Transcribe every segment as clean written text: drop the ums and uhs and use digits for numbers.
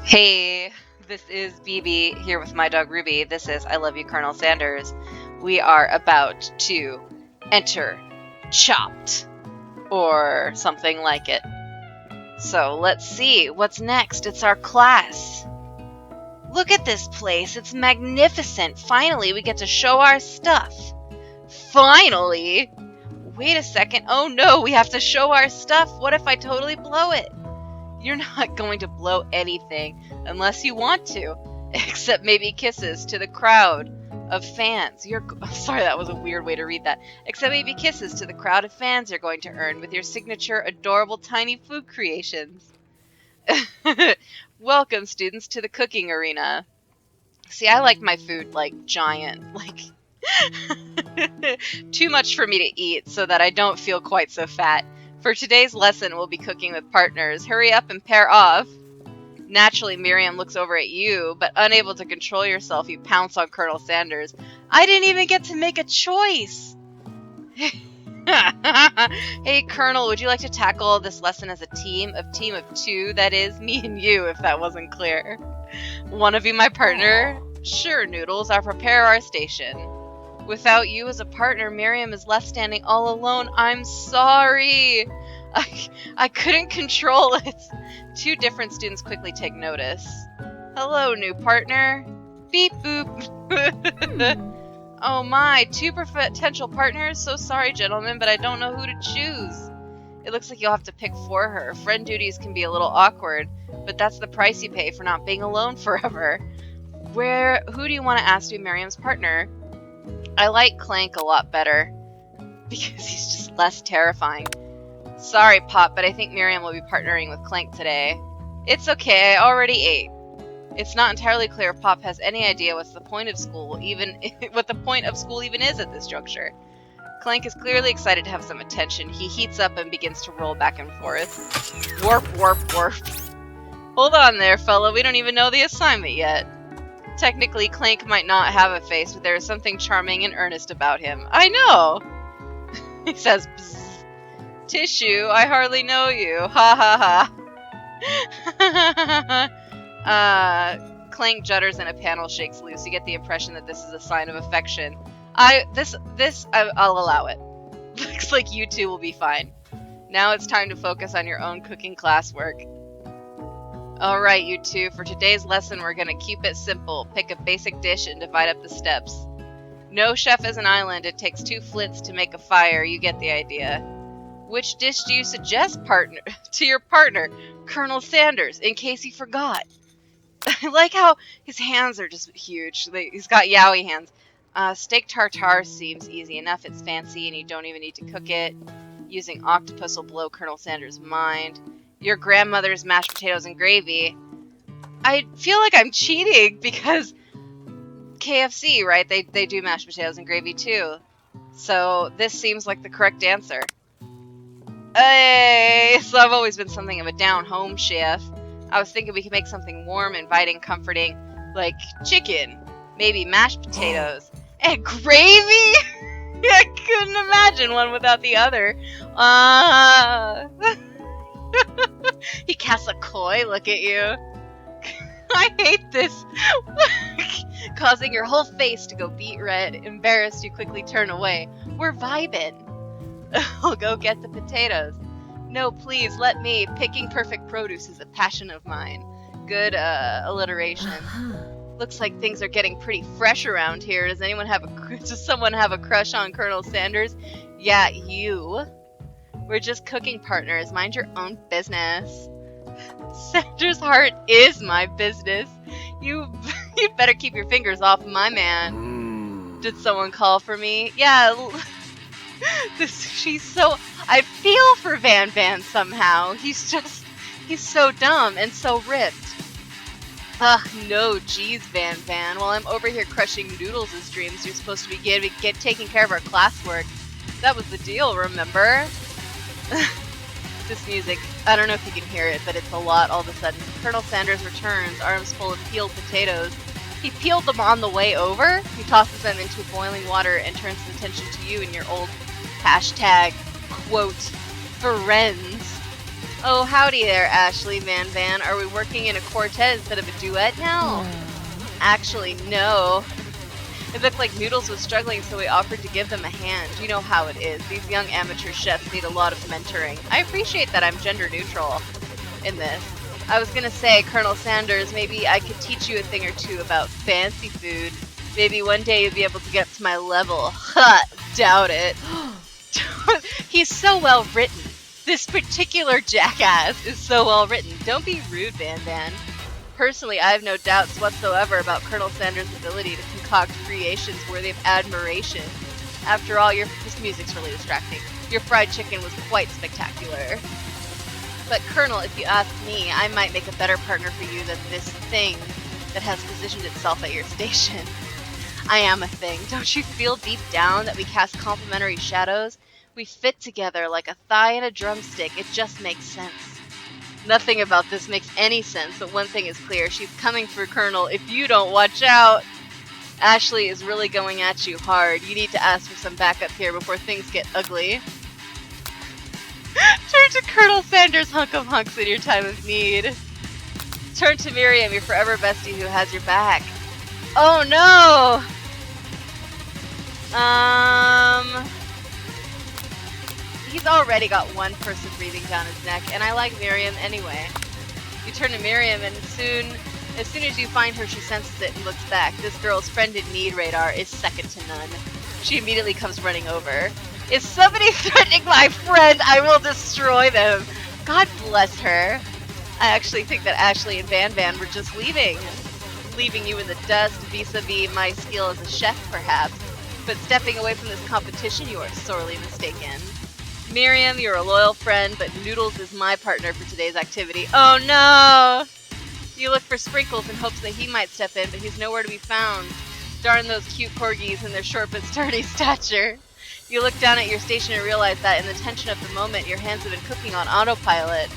Hey, this is Beebee here with my dog Ruby. This is I Love You, Colonel Sanders. We are about to enter Chopped, or something like it. So let's see what's next. It's our class. Look at this place. It's magnificent. Finally, we get to show our stuff. Finally? Wait a second. Oh no, we have to show our stuff. What if I totally blow it? You're not going to blow anything unless you want to, except maybe kisses to the crowd of fans. Sorry, that was a weird way to read that. Except maybe kisses to the crowd of fans you're going to earn with your signature adorable tiny food creations. Welcome, students, to the cooking arena. See, I like my food like giant, like too much for me to eat so that I don't feel quite so fat. For today's lesson, we'll be cooking with partners. Hurry up and pair off. Naturally, Miriam looks over at you, but unable to control yourself, you pounce on Colonel Sanders. I didn't even get to make a choice! Hey, Colonel, would you like to tackle this lesson as a team of two? That is, me and you, if that wasn't clear. One of you my partner? Sure, Noodles, I'll prepare our station. Without you as a partner, Miriam is left standing all alone. I'm sorry. I couldn't control it. Two different students quickly take notice. Hello, new partner. Beep boop. Oh my, two potential partners? So sorry, gentlemen, but I don't know who to choose. It looks like you'll have to pick for her. Friend duties can be a little awkward, but that's the price you pay for not being alone forever. Who do you want to ask to be Miriam's partner? I like Clank a lot better, because he's just less terrifying. Sorry, Pop, but I think Miriam will be partnering with Clank today. It's okay, I already ate. It's not entirely clear if Pop has any idea what the point of school even is at this juncture. Clank is clearly excited to have some attention. He heats up and begins to roll back and forth. Warp, warp, warp. Hold on there, fella, we don't even know the assignment yet. Technically, Clank might not have a face, but there is something charming and earnest about him. I know! He says, bzzz. Tissue, I hardly know you. Ha ha ha. Clank judders and a panel shakes loose. You get the impression that this is a sign of affection. I'll allow it. Looks like you two will be fine. Now it's time to focus on your own cooking classwork. Alright, you two, for today's lesson we're gonna keep it simple. Pick a basic dish and divide up the steps. No chef is an island, it takes 2 flints to make a fire, you get the idea. Which dish do you suggest to your partner, Colonel Sanders, in case he forgot? I like how his hands are just huge. He's got yowie hands. Steak tartare seems easy enough, it's fancy and you don't even need to cook it. Using octopus will blow Colonel Sanders' mind. Your grandmother's mashed potatoes and gravy. I feel like I'm cheating because KFC, right? They do mashed potatoes and gravy too. So this seems like the correct answer. Hey! So I've always been something of a down-home chef. I was thinking we could make something warm, inviting, comforting, like chicken, maybe mashed potatoes, and gravy? I couldn't imagine one without the other. He casts a coy look at you. I hate this. Causing your whole face to go beet red. Embarrassed, you quickly turn away. We're vibing. I'll go get the potatoes. No, please, let me. Picking perfect produce is a passion of mine. Good, alliteration. Looks like things are getting pretty fresh around here. Does someone have a crush on Colonel Sanders? Yeah, you. We're just cooking partners. Mind your own business. Sanders' heart is my business. You'd better keep your fingers off my man. Did someone call for me? Yeah. I feel for Van Van somehow. He's so dumb and so ripped. Ugh, no, geez, Van Van. While I'm over here crushing Noodles' dreams, you're supposed to be taking care of our classwork. That was the deal, remember? This music, I don't know if you can hear it, but it's a lot all of a sudden. Colonel Sanders returns, arms full of peeled potatoes. He peeled them on the way over. He tosses them into boiling water and turns his attention to you and your old hashtag, quote, friends. Oh, howdy there, Ashley Van Van. Are we working in a quartet instead of a duet now? Actually, no. It looked like Noodles was struggling, so we offered to give them a hand. You know how it is. These young amateur chefs need a lot of mentoring. I appreciate that I'm gender neutral in this. I was gonna say, Colonel Sanders, maybe I could teach you a thing or two about fancy food. Maybe one day you'll be able to get up to my level. Ha! Doubt it. He's so well written. This particular jackass is so well written. Don't be rude, Van Van. Personally, I have no doubts whatsoever about Colonel Sanders' ability to concoct creations worthy of admiration. After all, this music's really distracting. Your fried chicken was quite spectacular. But Colonel, if you ask me, I might make a better partner for you than this thing that has positioned itself at your station. I am a thing. Don't you feel deep down that we cast complementary shadows? We fit together like a thigh and a drumstick. It just makes sense. Nothing about this makes any sense, but one thing is clear. She's coming for Colonel if you don't watch out. Ashley is really going at you hard. You need to ask for some backup here before things get ugly. Turn to Colonel Sanders, hunk of hunks in your time of need. Turn to Miriam, your forever bestie who has your back. Oh no! He's already got one person breathing down his neck, and I like Miriam anyway. You turn to Miriam, and as soon as you find her, she senses it and looks back. This girl's friend in need radar is second to none. She immediately comes running over. Is somebody threatening my friend? I will destroy them. God bless her. I actually think that Ashley and Van Van were just leaving you in the dust vis-a-vis my skill as a chef, perhaps. But stepping away from this competition, you are sorely mistaken. Miriam, you're a loyal friend, but Noodles is my partner for today's activity. Oh no! You look for Sprinkles in hopes that he might step in, but he's nowhere to be found. Darn those cute corgis and their short but sturdy stature. You look down at your station and realize that in the tension of the moment, your hands have been cooking on autopilot.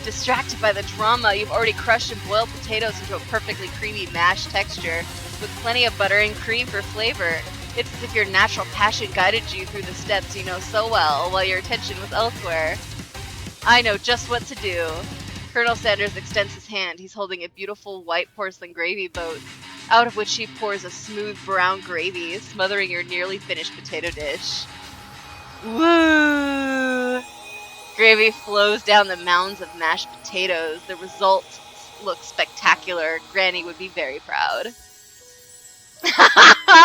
Distracted by the drama, you've already crushed and boiled potatoes into a perfectly creamy mashed texture, with plenty of butter and cream for flavor. It's as if your natural passion guided you through the steps you know so well, while your attention was elsewhere. I know just what to do. Colonel Sanders extends his hand. He's holding a beautiful white porcelain gravy boat, out of which he pours a smooth brown gravy, smothering your nearly finished potato dish. Woo! Gravy flows down the mounds of mashed potatoes. The result looks spectacular. Granny would be very proud.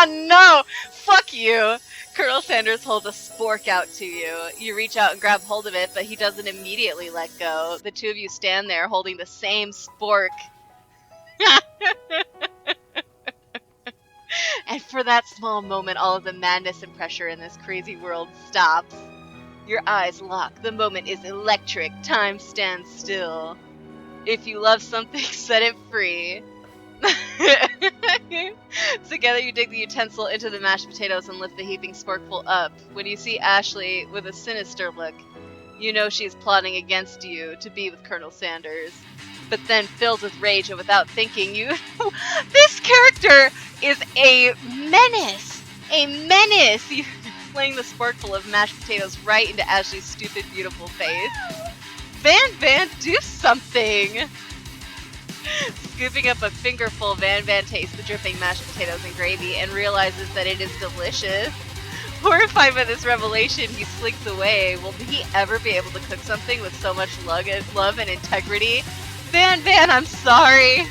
No! Fuck you! Colonel Sanders holds a spork out to you. You reach out and grab hold of it, but he doesn't immediately let go. The two of you stand there holding the same spork. And for that small moment, all of the madness and pressure in this crazy world stops. Your eyes lock. The moment is electric. Time stands still. If you love something, set it free. Together you dig the utensil into the mashed potatoes and lift the heaping sporkful up. When you see Ashley with a sinister look, you know she's plotting against you to be with Colonel Sanders. But then, filled with rage and without thinking, you... This character is a menace! A menace! You fling the sporkful of mashed potatoes right into Ashley's stupid, beautiful face. Van Van, do something! Scooping up a fingerful, Van Van tastes the dripping mashed potatoes and gravy and realizes that it is delicious. Horrified by this revelation, he slinks away. Will he ever be able to cook something with so much love and integrity? Van Van, I'm sorry.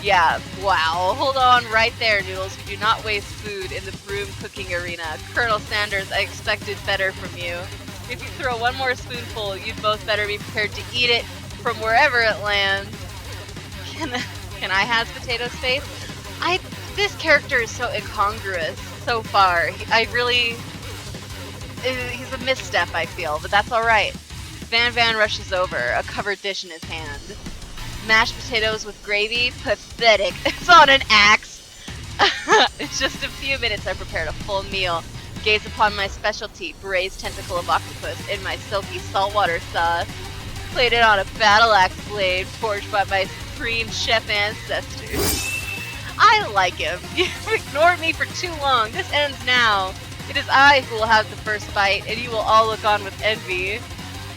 Yeah, wow. Hold on right there, Noodles. You do not waste food in the broom cooking arena. Colonel Sanders, I expected better from you. If you throw one more spoonful, you'd both better be prepared to eat it from wherever it lands. Can I has potatoes face? This character is so incongruous so far. He's a misstep, I feel, but that's alright. Van Van rushes over, a covered dish in his hand. Mashed potatoes with gravy? Pathetic. It's on an axe. In just a few minutes, I prepared a full meal. Gaze upon my specialty, braised tentacle of octopus in my silky saltwater sauce. Plated on a battle axe blade forged by my supreme chef ancestors. I like him. You've ignored me for too long. This ends now. It is I who will have the first bite, and you will all look on with envy.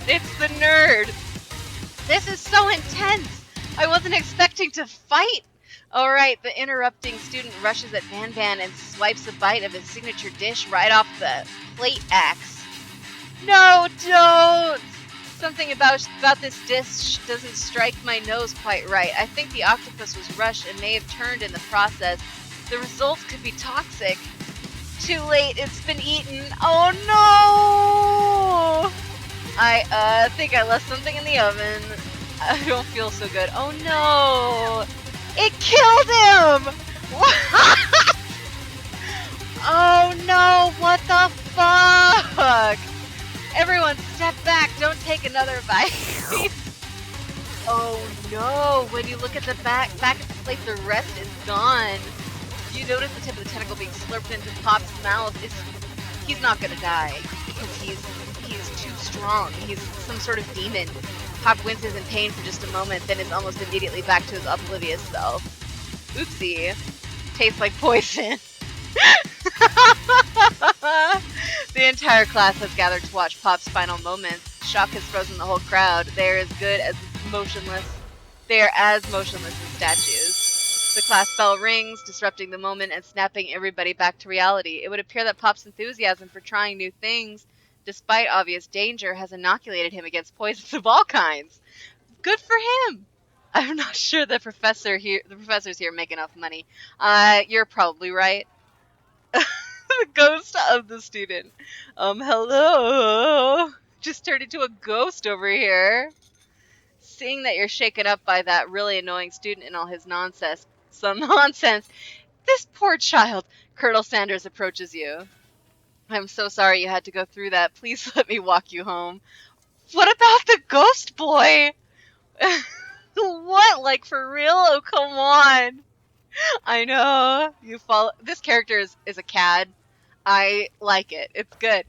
It's the nerd! This is so intense! I wasn't expecting to fight! Alright, the interrupting student rushes at Ban Ban and swipes a bite of his signature dish right off the plate axe. No, don't! Something about this dish doesn't strike my nose quite right. I think the octopus was rushed and may have turned in the process. The results could be toxic. Too late, it's been eaten. Oh no! I think I left something in the oven. I don't feel so good. Oh no! It killed him! What? Oh no, what the fuck? Everyone step back, don't take another bite. Oh no, when you look at the back at the plate, the rest is gone. You notice the tip of the tentacle being slurped into Pop's mouth. He's not gonna die, because he's too strong. He's some sort of demon. Pop winces in pain for just a moment, then is almost immediately back to his oblivious self. Oopsie. Tastes like poison. The entire class has gathered to watch Pop's final moments. Shock has frozen the whole crowd. They are as motionless as statues. The class bell rings, disrupting the moment and snapping everybody back to reality. It would appear that Pop's enthusiasm for trying new things, despite obvious danger, has inoculated him against poisons of all kinds. Good for him! I'm not sure the professors here make enough money. You're probably right. The ghost of the student. Hello? Just turned into a ghost over here. Seeing that you're shaken up by that really annoying student and all his nonsense, this poor child. Colonel Sanders approaches you. I'm so sorry you had to go through that. Please let me walk you home. What about the ghost boy? What? Like, for real? Oh, come on. I know. This character is a cad. I like it. It's good.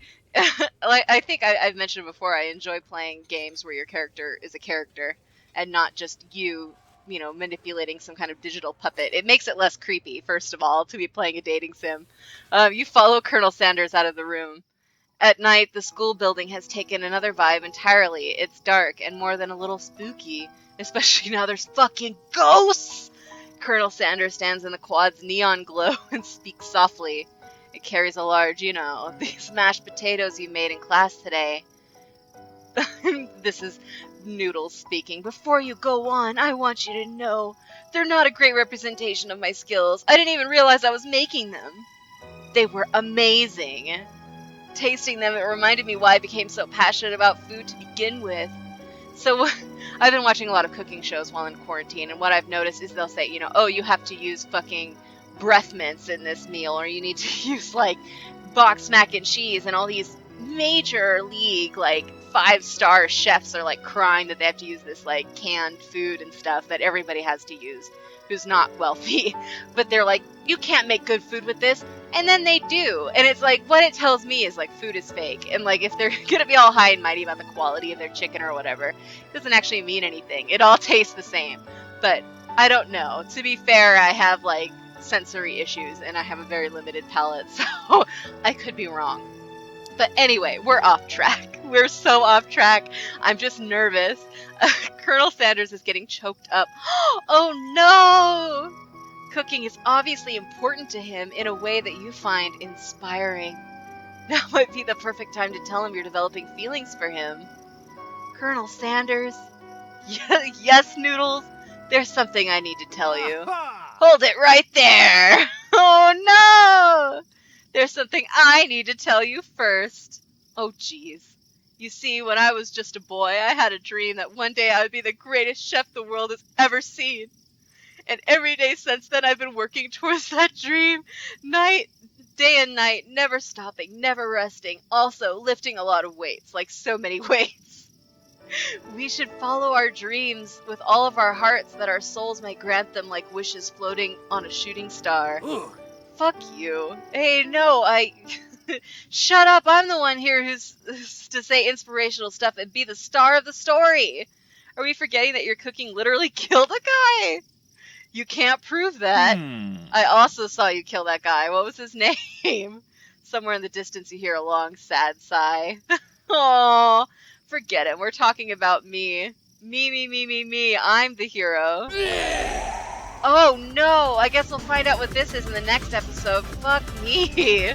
I think I've mentioned before, I enjoy playing games where your character is a character and not just you manipulating some kind of digital puppet. It makes it less creepy, first of all, to be playing a dating sim. You follow Colonel Sanders out of the room. At night, the school building has taken another vibe entirely. It's dark and more than a little spooky, especially now there's fucking ghosts! Colonel Sanders stands in the quad's neon glow and speaks softly. It carries a large, these mashed potatoes you made in class today. This is Noodles speaking. Before you go on, I want you to know they're not a great representation of my skills. I didn't even realize I was making them. They were amazing. Tasting them, it reminded me why I became so passionate about food to begin with. So, I've been watching a lot of cooking shows while in quarantine, and what I've noticed is they'll say, oh, you have to use fucking breath mints in this meal, or you need to use, boxed mac and cheese, and all these major league, 5-star chefs are, crying that they have to use this, canned food and stuff that everybody has to use who's not wealthy. But they're like, you can't make good food with this. And then they do. And it's what it tells me is, food is fake. And, if they're going to be all high and mighty about the quality of their chicken or whatever, it doesn't actually mean anything. It all tastes the same. But I don't know. To be fair, I have, sensory issues, and I have a very limited palate, so I could be wrong. But anyway, we're off track. We're so off track. I'm just nervous. Colonel Sanders is getting choked up. Oh no! Cooking is obviously important to him in a way that you find inspiring. Now might be the perfect time to tell him you're developing feelings for him. Colonel Sanders? Yes, Noodles? There's something I need to tell you. Hold it right there! Oh no! There's something I need to tell you first. Oh jeez. You see, when I was just a boy, I had a dream that one day I would be the greatest chef the world has ever seen. And every day since then I've been working towards that dream. Day and night, never stopping, never resting. Also lifting a lot of weights, so many weights. We should follow our dreams with all of our hearts that our souls may grant them like wishes floating on a shooting star. Ugh. Fuck you. Hey, no, Shut up, I'm the one here who's to say inspirational stuff and be the star of the story. Are we forgetting that your cooking literally killed a guy? You can't prove that. I also saw you kill that guy. What was his name? Somewhere in the distance you hear a long, sad sigh. Aww. Forget it. We're talking about me. Me. I'm the hero. Oh no! I guess we'll find out what this is in the next episode. Fuck me.